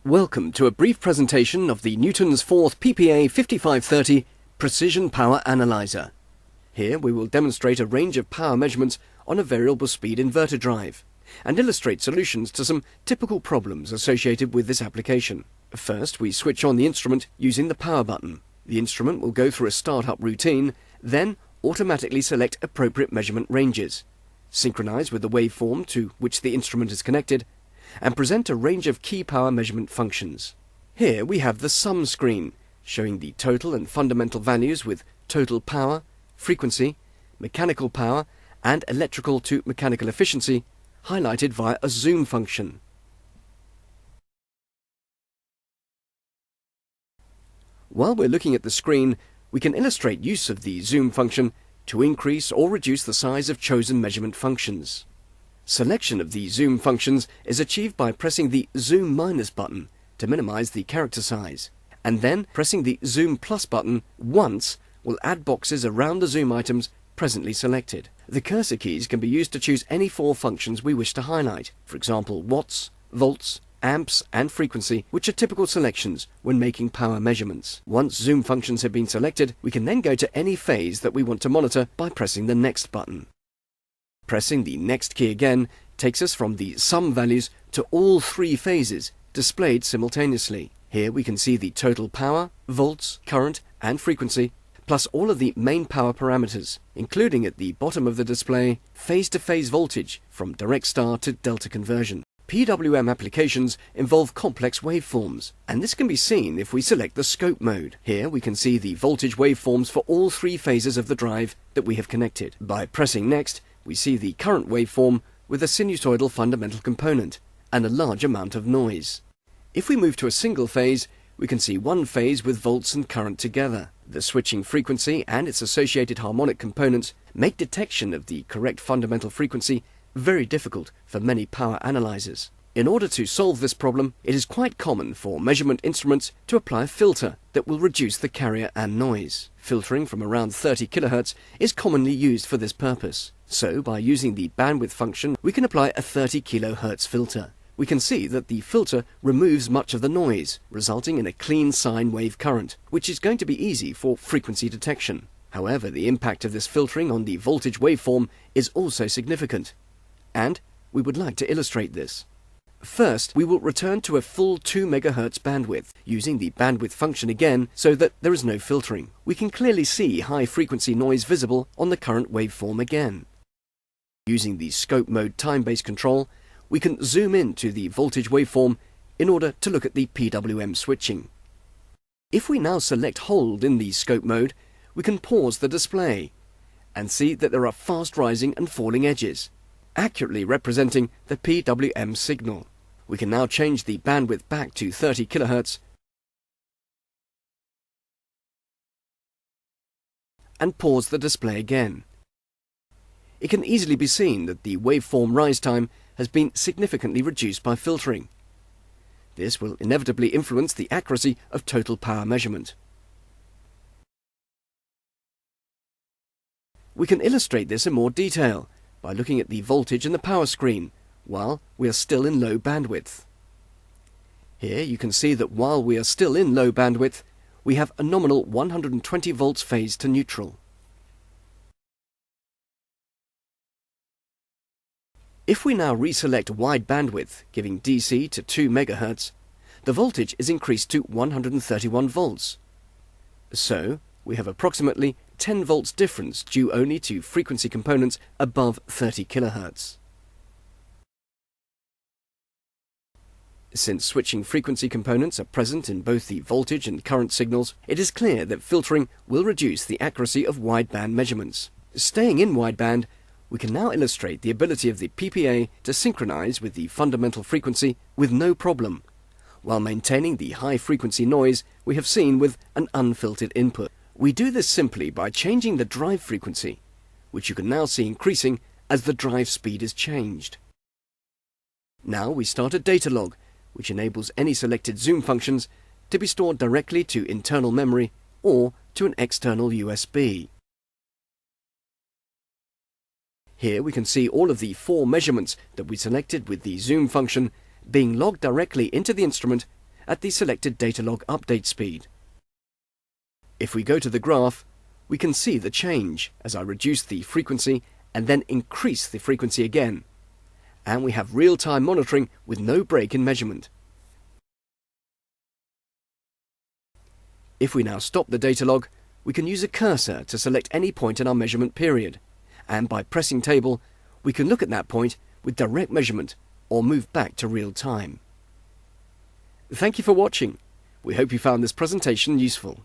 Welcome to a brief presentation of the Newtons4th PPA5530 Precision Power Analyzer. Here we will demonstrate a range of power measurements on a variable speed inverter drive and illustrate solutions to some typical problems associated with this application. First, we switch on the instrument using the power button. The instrument will go through a startup routine, then automatically select appropriate measurement ranges, synchronize with the waveform to which the instrument is connected, and present a range of key power measurement functions. Here we have the sum screen, showing the total and fundamental values with total power, frequency, mechanical power, and electrical to mechanical efficiency, highlighted via a zoom function. While we're looking at the screen, we can illustrate use of the zoom function to increase or reduce the size of chosen measurement functions. Selection of the zoom functions is achieved by pressing the zoom minus button to minimize the character size, and then pressing the zoom plus button once will add boxes around the zoom items presently selected. The cursor keys can be used to choose any four functions we wish to highlight, for example watts, volts, amps and frequency, which are typical selections when making power measurements. Once zoom functions have been selected, we can then go to any phase that we want to monitor by pressing the next button. Pressing the next key again takes us from the sum values to all three phases displayed simultaneously. Here we can see the total power, volts, current and frequency, plus all of the main power parameters, including at the bottom of the display, phase-to-phase voltage from direct star to delta conversion. PWM applications involve complex waveforms, and this can be seen if we select the scope mode. Here we can see the voltage waveforms for all three phases of the drive that we have connected. By pressing next, we see the current waveform with a sinusoidal fundamental component and a large amount of noise. If we move to a single phase, we can see one phase with volts and current together. The switching frequency and its associated harmonic components make detection of the correct fundamental frequency very difficult for many power analyzers. In order to solve this problem, it is quite common for measurement instruments to apply a filter that will reduce the carrier and noise. Filtering from around 30 kHz is commonly used for this purpose. So, by using the bandwidth function, we can apply a 30 kHz filter. We can see that the filter removes much of the noise, resulting in a clean sine wave current, which is going to be easy for frequency detection. However, the impact of this filtering on the voltage waveform is also significant, and we would like to illustrate this. First, we will return to a full 2 MHz bandwidth, using the bandwidth function again so that there is no filtering. We can clearly see high frequency noise visible on the current waveform again. Using the scope mode time-based control, we can zoom in to the voltage waveform in order to look at the PWM switching. If we now select hold in the scope mode, we can pause the display and see that there are fast rising and falling edges, accurately representing the PWM signal. We can now change the bandwidth back to 30 kHz and pause the display again. It can easily be seen that the waveform rise time has been significantly reduced by filtering. This will inevitably influence the accuracy of total power measurement. We can illustrate this in more detail by looking at the voltage and the power screen while we are still in low bandwidth. Here you can see that while we are still in low bandwidth, we have a nominal 120 volts phase to neutral. If we now reselect wide bandwidth, giving DC to 2 MHz, the voltage is increased to 131 volts. So, we have approximately 10 volts difference due only to frequency components above 30 kHz. Since switching frequency components are present in both the voltage and current signals, it is clear that filtering will reduce the accuracy of wideband measurements. Staying in wideband, we can now illustrate the ability of the PPA to synchronize with the fundamental frequency with no problem, while maintaining the high frequency noise we have seen with an unfiltered input. We do this simply by changing the drive frequency, which you can now see increasing as the drive speed is changed. Now we start a data log, which enables any selected zoom functions to be stored directly to internal memory or to an external USB. Here we can see all of the 4 measurements that we selected with the zoom function being logged directly into the instrument at the selected data log update speed. If we go to the graph, we can see the change as I reduce the frequency and then increase the frequency again. And we have real-time monitoring with no break in measurement. If we now stop the data log, we can use a cursor to select any point in our measurement period, and by pressing table, we can look at that point with direct measurement or move back to real time. Thank you for watching. We hope you found this presentation useful.